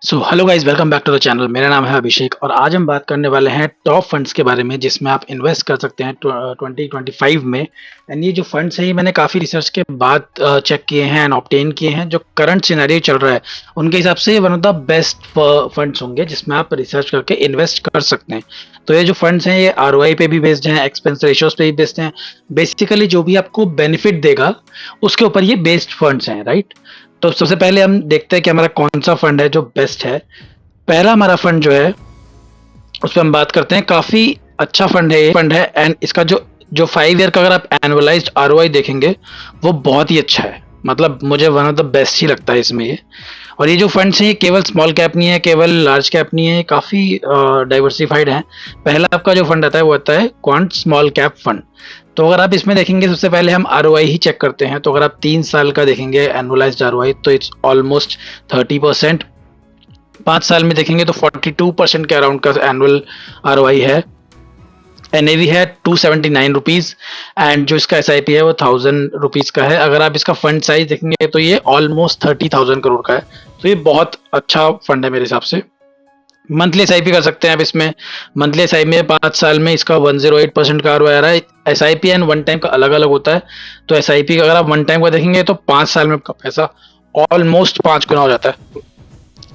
So hello guys, welcome back to the channel. मेरा नाम है अभिषेक और आज हम बात करने वाले हैं टॉप फंड्स के बारे में जिसमें आप इन्वेस्ट कर सकते हैं 2025 में। एंड ये जो फंड्स हैं ये मैंने काफ़ी रिसर्च के बाद चेक किए हैं एंड ऑब्टेन किए हैं। जो करंट सिनेरियो चल रहा है उनके हिसाब से ये one of the best funds होंगे जिसमें आप रिसर्च करके इन्वेस्ट कर सकते हैं। तो ये जो फंड्स हैं ये आरओआई पे भी बेस्ड हैं, एक्सपेंस रेशियोज पे भी बेस्ड हैं। बेसिकली जो भी आपको बेनिफिट देगा उसके ऊपर ये बेस्ड फंड्स हैं, राइट। तो सबसे पहले हम देखते हैं कि हमारा कौन सा फंड है जो बेस्ट है। पहला हमारा फंड जो है उस पर हम बात करते हैं। काफी अच्छा फंड है, ये फंड है एंड इसका जो जो 5 ईयर का अगर आप एनुअलाइज्ड आरओआई देखेंगे वो बहुत ही अच्छा है। मतलब मुझे वन ऑफ द बेस्ट ही लगता है इसमें ये। और ये जो फंड्स हैं ये केवल स्मॉल कैप नहीं है, केवल लार्ज कैप नहीं है, काफी डाइवर्सिफाइड है। पहला आपका जो फंड आता है वो आता है क्वांट स्मॉल कैप फंड। तो अगर आप इसमें देखेंगे सबसे पहले हम आरओआई ही चेक करते हैं। तो अगर आप 3 साल का देखेंगे एनुअलाइज्ड आरओआई तो इट्स ऑलमोस्ट 30%। 5 साल में देखेंगे तो 42% के अराउंड का एनुअल आरओआई है। एनएवी है 279 रुपीज एंड जो इसका एसआईपी है वो 1000 रुपीज का है। अगर आप इसका फंड साइज देखेंगे तो ये ऑलमोस्ट 30,000 करोड़ का है। तो ये बहुत अच्छा फंड है मेरे हिसाब से। मंथली एसआईपी कर सकते हैं आप इसमें। मंथली एसआईपी में 5 साल में इसका 108% का आरओआई आ रहा है। एसआईपी एंड वन टाइम का अलग अलग होता है। तो एसआईपी का अगर आप वन टाइम का देखेंगे तो 5 साल में आपका पैसा ऑलमोस्ट 5 गुना हो जाता है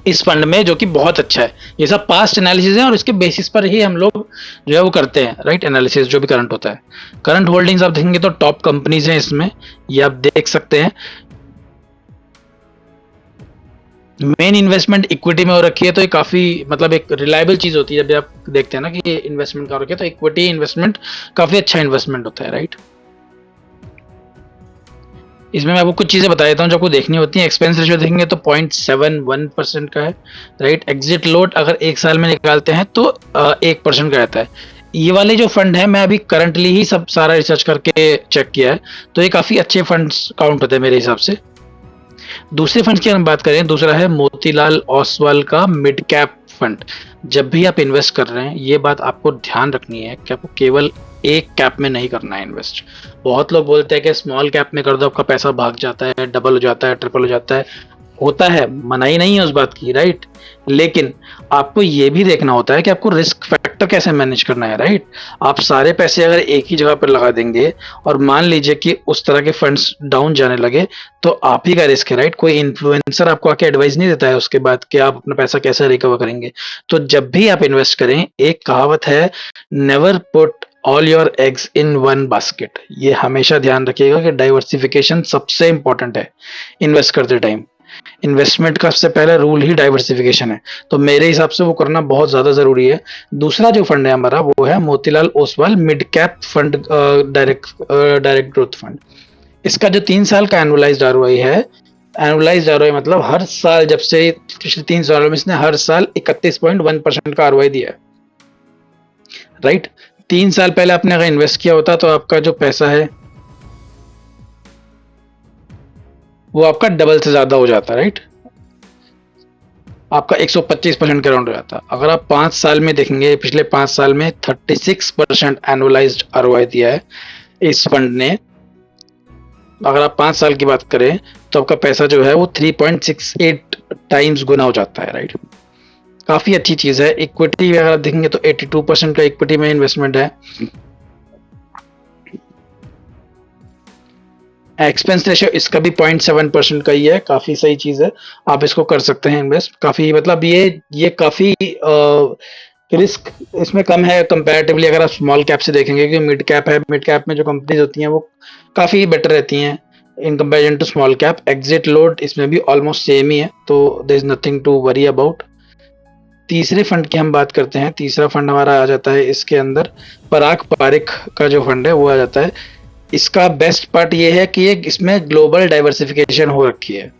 इस फंड में, जो कि बहुत अच्छा है। ये सब पास्ट एनालिसिस है और इसके बेसिस पर ही हम लोग जो है वो करते हैं, राइट। एनालिसिस जो भी करंट होता है, करंट होल्डिंग्स आप देखेंगे तो टॉप कंपनीज हैं इसमें, ये आप देख सकते हैं। मेन इन्वेस्टमेंट इक्विटी में हो रखी है तो ये काफी मतलब एक रिलायबल चीज होती है। जब आप देखते हैं ना कि इन्वेस्टमेंट का हो रखी है तो इक्विटी इन्वेस्टमेंट काफी अच्छा इन्वेस्टमेंट होता है, राइट। इसमें मैं आपको कुछ चीजें बता देता हूँ जो आपको देखनी होती है। एक्सपेंस रेशियो देखेंगे तो 0.71% का है, राइट। एग्जिट लोड अगर 1 साल में निकालते हैं तो 1% का रहता है। ये वाले जो फंड है मैं अभी करंटली ही सब सारा रिसर्च करके चेक किया है, तो ये काफी अच्छे फंड्स काउंट होते हैं मेरे हिसाब से। दूसरे फंड की हम बात करें, दूसरा है मोतीलाल ओसवाल का मिड कैप फंड। जब भी आप इन्वेस्ट कर रहे हैं ये बात आपको ध्यान रखनी है कि आपको केवल एक कैप में नहीं करना है इन्वेस्ट। बहुत लोग बोलते हैं कि स्मॉल कैप में कर दो आपका पैसा भाग जाता है, डबल हो जाता है, ट्रिपल हो जाता है। होता है, मनाही नहीं है उस बात की, राइट। लेकिन आपको ये भी देखना होता है कि आपको रिस्क फैक्टर कैसे मैनेज करना है, राइट। आप सारे पैसे अगर एक ही जगह पर लगा देंगे और मान लीजिए कि उस तरह के फंड्स डाउन जाने लगे तो आप ही का रिस्क है, राइट। कोई इन्फ्लुएंसर आपको आके एडवाइस नहीं देता है उसके बाद कि आप अपना पैसा कैसे रिकवर करेंगे। तो जब भी आप इन्वेस्ट करें, एक कहावत है, never put all your eggs in one basket. ये हमेशा ध्यान रखिएगा कि डाइवर्सिफिकेशन सबसे इंपॉर्टेंट है इन्वेस्ट करते टाइम। इन्वेस्टमेंट का सबसे पहला रूल ही डाइवर्सिफिकेशन है, तो मेरे हिसाब से वो करना बहुत ज्यादा जरूरी है। दूसरा जो फंड है हमारा वो है Motilal Oswal mid cap fund, direct growth fund. इसका जो 3 साल का एनुअलाइज्ड आरओआई है, एनुअलाइज्ड आरओआई मतलब हर साल जब से पिछले 3 सालों में इसने हर साल 31.1% का आरओआई दिया है, राइट। 3 साल पहले आपने अगर इन्वेस्ट किया होता तो आपका जो पैसा है वो आपका डबल से ज्यादा हो जाता, राइट। आपका 125% के अराउंड हो जाता। अगर आप 5 साल में देखेंगे, पिछले 5 साल में 36% एनुअलाइज्ड आरओआई दिया है इस फंड ने। अगर आप 5 साल की बात करें तो आपका पैसा जो है वो 3.68 टाइम्स गुना हो जाता है, राइट। काफी अच्छी चीज है। इक्विटी अगर आप देखेंगे तो 82% का इक्विटी में इन्वेस्टमेंट है। एक्सपेंस रेशियो इसका भी 0.7% का ही है, काफी सही चीज है। आप इसको कर सकते हैं इन्वेस्ट। काफी मतलब ये काफी रिस्क इसमें कम है कंपैरेटिवली अगर आप स्मॉल कैप से देखेंगे, क्योंकि मिड कैप है। मिड कैप में जो कंपनीज होती हैं वो काफी बेटर रहती हैं in comparison to small cap. Exit load इसमें भी ऑलमोस्ट सेम ही है, तो there is nothing to worry about. तीसरे फंड की हम बात करते हैं। तीसरा फंड हमारा आ जाता है इसके अंदर, पराग पारिख का जो फंड है वो आ जाता है। इसका बेस्ट पार्ट ये है कि इसमें ग्लोबल डाइवर्सिफिकेशन हो रखी है।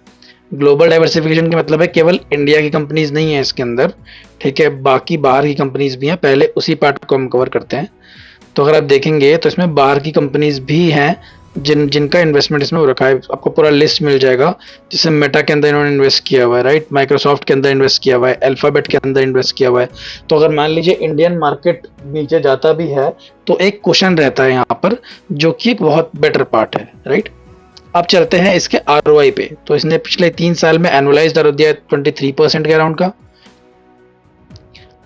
ग्लोबल डाइवर्सिफिकेशन का मतलब है केवल इंडिया की कंपनीज नहीं है इसके अंदर, ठीक है, बाकी बाहर की कंपनीज भी हैं। पहले उसी पार्ट को हम कवर करते हैं। तो अगर आप देखेंगे तो इसमें बाहर की कंपनीज भी हैं जिनका इन्वेस्टमेंट इसमें हो रखा है। आपको पूरा लिस्ट मिल जाएगा, जिससे मेटा के अंदर इन्होंने इन्वेस्ट किया हुआ है, राइट। माइक्रोसॉफ्ट के अंदर इन्वेस्ट किया हुआ है, अल्फाबेट के अंदर इन्वेस्ट किया हुआ है। तो अगर मान लीजिए इंडियन मार्केट नीचे जाता भी है तो एक क्वेश्चन रहता है यहाँ पर, जो कि एक बहुत बेटर पार्ट है, राइट। अब चलते हैं इसके आरओआई पे। तो इसने पिछले 3 साल में एनुअलाइज्ड आरओआई दिया है 23% के अराउंड का,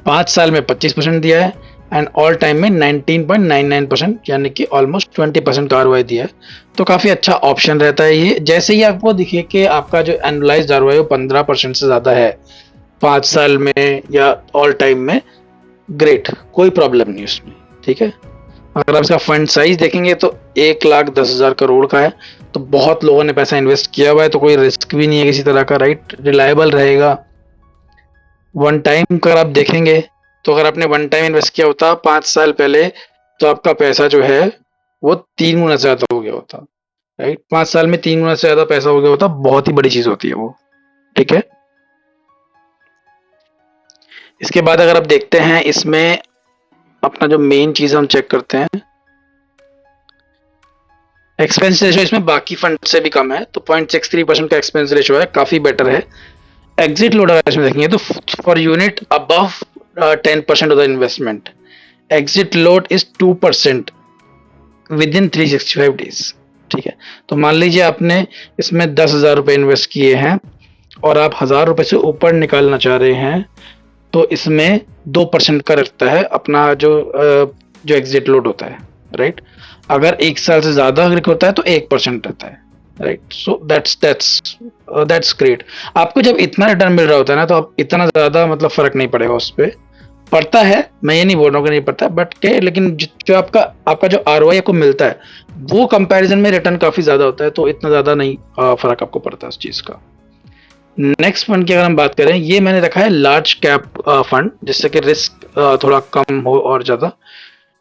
5 साल में 25% दिया है, एंड ऑल टाइम में 19.99% यानी कि ऑलमोस्ट 20% का आरओआई दिया है। तो काफी अच्छा ऑप्शन रहता है ये। जैसे ही आपको दिखे कि आपका जो एनुअलाइज्ड आरओआई 15% से ज्यादा है 5 साल में या ऑल टाइम में, ग्रेट, कोई प्रॉब्लम नहीं उसमें, ठीक है। अगर आप इसका फंड साइज देखेंगे तो 1,10,000 करोड़ का है। तो बहुत लोगों ने पैसा इन्वेस्ट किया हुआ है, तो कोई रिस्क भी नहीं है किसी तरह का, राइट, रिलायबल रहेगा। वन टाइम अगर आप देखेंगे तो अगर आपने वन टाइम इन्वेस्ट किया होता 5 साल पहले, तो आपका पैसा जो है वो 3 गुना से ज्यादा हो गया होता, राइट। 5 साल में 3 गुना से ज्यादा पैसा हो गया होता, बहुत ही बड़ी चीज होती है वो, ठीक है। इसके बाद अगर आप देखते हैं इसमें अपना जो मेन चीज हम चेक करते हैं, एक्सपेंस रेशियो इसमें बाकी फंड से भी कम है, तो 0.63% का एक्सपेंस रेशियो है, काफी बेटर है। एग्जिट लोड अगर इसमें देखेंगे तो for unit above 10% of the investment, exit load is 2% with in 365 days, ठीक है। तो मान लीजिए आपने इसमें 10,000 रुपए इन्वेस्ट किए हैं और आप 1,000 रुपए से ऊपर निकालना चाह रहे हैं, तो इसमें 2% का रखता है अपना जो एग्जिट लोड होता है, राइट। अगर 1 साल से ज्यादा अगर होता है तो 1% रहता है, राइट। So that's great. आपको जब इतना रिटर्न मिल रहा होता है ना, तो आप इतना ज्यादा मतलब फर्क नहीं पड़ेगा उस पर, पड़ता है, मैं ये नहीं बोल रहा हूँ कि नहीं पड़ता, बट के लेकिन जो आपका आपका जो आरओआई आपको मिलता है वो कंपैरिजन में रिटर्न काफी ज्यादा होता है, तो इतना ज्यादा नहीं फर्क आपको पड़ता है उस चीज का। नेक्स्ट फंड की अगर हम बात करें, ये मैंने रखा है लार्ज कैप फंड, जिससे कि रिस्क थोड़ा कम हो और ज्यादा।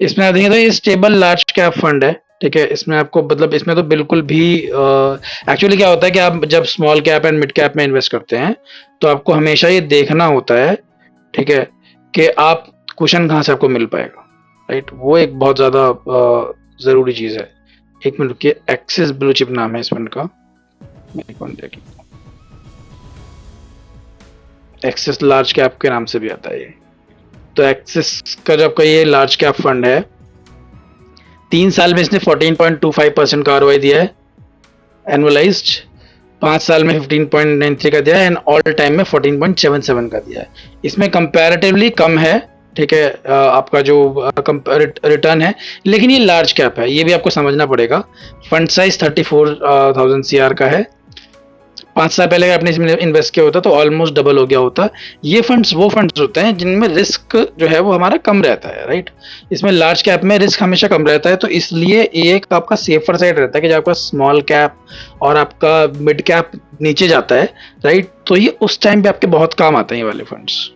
इसमें आप देखेंगे तो ये स्टेबल लार्ज कैप फंड है, ठीक है। इसमें आपको मतलब इसमें तो बिल्कुल भी एक्चुअली क्या होता है कि आप जब small cap and mid cap में इन्वेस्ट करते हैं, तो आपको हमेशा ये देखना होता है, ठीक है, कि आप क्वेश्चन कहाँ से आपको मिल पाएगा, राइट। वो एक बहुत ज्यादा जरूरी चीज है। एक मिनट रुकिए, एक्सिस ब्लू चिप नाम है इस फंड का, एक्सिस लार्ज कैप के नाम से भी आता है ये। तो एक्सिस का जो आपका ये लार्ज कैप फंड है, 3 साल में इसने 14.25% का आरओआई दिया है एनुअलाइज्ड, 5 साल में 15.93 का दिया है, एंड ऑल टाइम में 14.77 का दिया है। इसमें कंपैरेटिवली कम है, ठीक है, आपका जो रिटर्न है, लेकिन ये लार्ज कैप है, ये भी आपको समझना पड़ेगा। फंड साइज 34,000 CR का है। 5 साल पहले अगर आपने इसमें इन्वेस्ट किया होता तो ऑलमोस्ट डबल हो गया होता। ये फंड्स वो फंड्स होते हैं जिनमें रिस्क जो है वो हमारा कम रहता है, राइट। इसमें लार्ज कैप में रिस्क हमेशा कम रहता है, तो इसलिए एक आपका सेफर साइड रहता है कि जब आपका स्मॉल कैप और आपका मिड कैप नीचे जाता है, राइट, तो ये उस टाइम पे आपके बहुत काम आते हैं ये वाले फंड्स।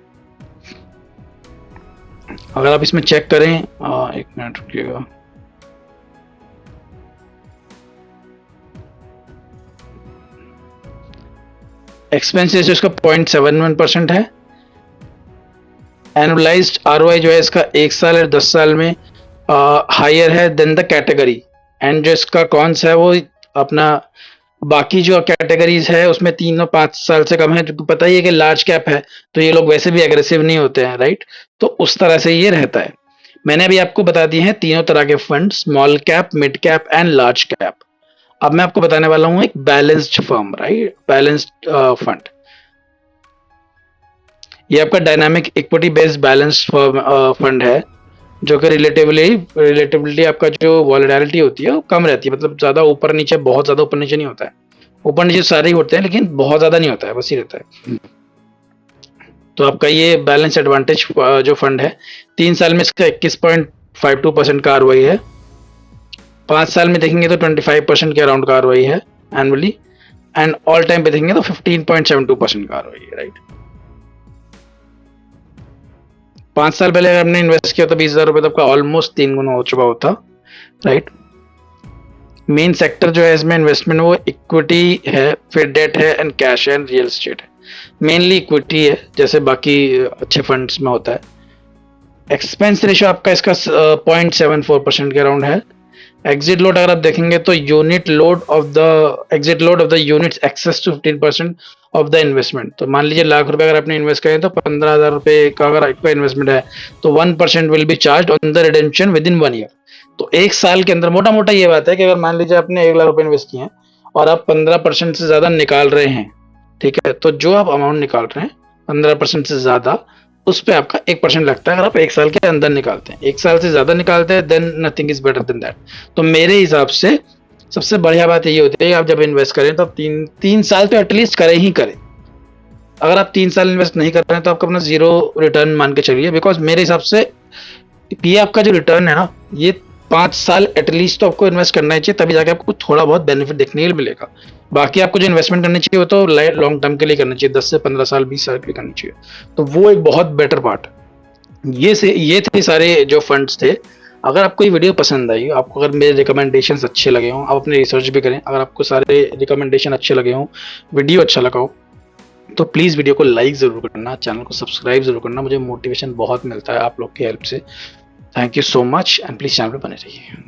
अगर आप इसमें चेक करें, एक मिनट रुकिएगा, एक्सपेंस रेशियो इसका 0.71% है। एनुअलाइज्ड आरओआई जो है इसका 1 साल और 10 साल में हायर है देन द कैटेगरी। एंड जो इसका कॉन्स है वो अपना बाकी जो कैटेगरीज है उसमें 3 और 5 साल से कम है, जो पता ही है कि लार्ज कैप है तो ये लोग वैसे भी एग्रेसिव नहीं होते हैं, राइट। तो उस तरह से ये रहता है। मैंने अभी आपको बता दिए हैं तीनों तरह के fund, small cap, mid cap and large cap. अब मैं आपको बताने वाला हूं एक balanced firm, right, balanced fund. ये आपका dynamic equity based balanced fund है, जो कि रिलेटिवली आपका जो वॉलेटिलिटी होती है वो कम रहती है, मतलब ज्यादा ऊपर नीचे, बहुत ज्यादा ऊपर नीचे नहीं होता है। ऊपर नीचे सारे ही होते हैं लेकिन बहुत ज्यादा नहीं होता है, बस ही रहता है। तो आपका ये बैलेंस एडवांटेज जो फंड है, 3 साल में इसका 21.52% का आरओआई है। 5 साल में देखेंगे तो 25% के अराउंड का आरओआई है एनुअली, एंड ऑल टाइम पे देखेंगे तो 15.72% का आरओआई है, राइट। 5 साल पहले अगर हमने इन्वेस्ट किया तो 20,000 रुपए, तो आपका ऑलमोस्ट 3 गुना हो चुका होता, राइट। मेन सेक्टर जो है इसमें इन्वेस्टमेंट वो इक्विटी है, फिर डेट है, एंड कैश है, एंड रियल एस्टेट है। मेनली इक्विटी है, जैसे बाकी अच्छे फंड्स में होता है। एक्सपेंस रेशियो आपका इसका 0.74% के अराउंड है। एग्जिट लोड अगर आप देखेंगे तो unit load of the exit load of the units excess to 15% of the investment. तो मान लीजिए लाख रुपए अगर आपने इन्वेस्ट करें तो 15,000 रुपए का अगर आपका इन्वेस्टमेंट है तो 1% will be charge on the redemption with in 1 year. तो 1 साल के अंदर, मोटा मोटा ये बात है कि अगर मान लीजिए आपने 1 लाख रुपए इन्वेस्ट किए हैं और आप 15% से ज़्यादा निकाल रहे हैं, ठीक है? तो जो आप अमाउंट निकाल रहे हैं 15% से ज़्यादा, उस पे आपका 1% लगता है अगर आप 1 साल के अंदर निकालते हैं। 1 साल से ज़्यादा निकालते हैं then nothing is better than that. तो मेरे हिसाब से सबसे बढ़िया बात ये होती है कि आप जब इन्वेस्ट करें तो आप 3 साल तो एटलीस्ट करें ही करें। अगर आप 3 साल इन्वेस्ट नहीं कर रहे हैं तो आपको अपना ज़ीरो रिटर्न मान के चलिए, बिकॉज़ मेरे हिसाब से ये आपका जो रिटर्न है ना, ये 5 साल एटलीस्ट तो आपको इन्वेस्ट करना ही चाहिए, तभी जाके आपको थोड़ा बहुत बेनिफिट देखने के लिए मिलेगा। बाकी आपको जो इन्वेस्टमेंट करनी चाहिए वो तो लॉन्ग टर्म के लिए करनी चाहिए, 10 से 15 साल 20 साल के लिए करनी चाहिए। तो वो एक बहुत बेटर पार्ट है। ये थे सारे जो फंड्स थे। अगर आपको ये वीडियो पसंद आई, आपको अगर मेरे रिकमेंडेशंस अच्छे लगे हों, आप अपनी रिसर्च भी करें। अगर आपको सारे रिकमेंडेशन अच्छे लगे हों, वीडियो अच्छा लगा हो, तो प्लीज़ वीडियो को लाइक ज़रूर करना, चैनल को सब्सक्राइब ज़रूर करना। मुझे मोटिवेशन बहुत मिलता है आप लोग की हेल्प से। Thank you so much and please channel पे बने रहिए।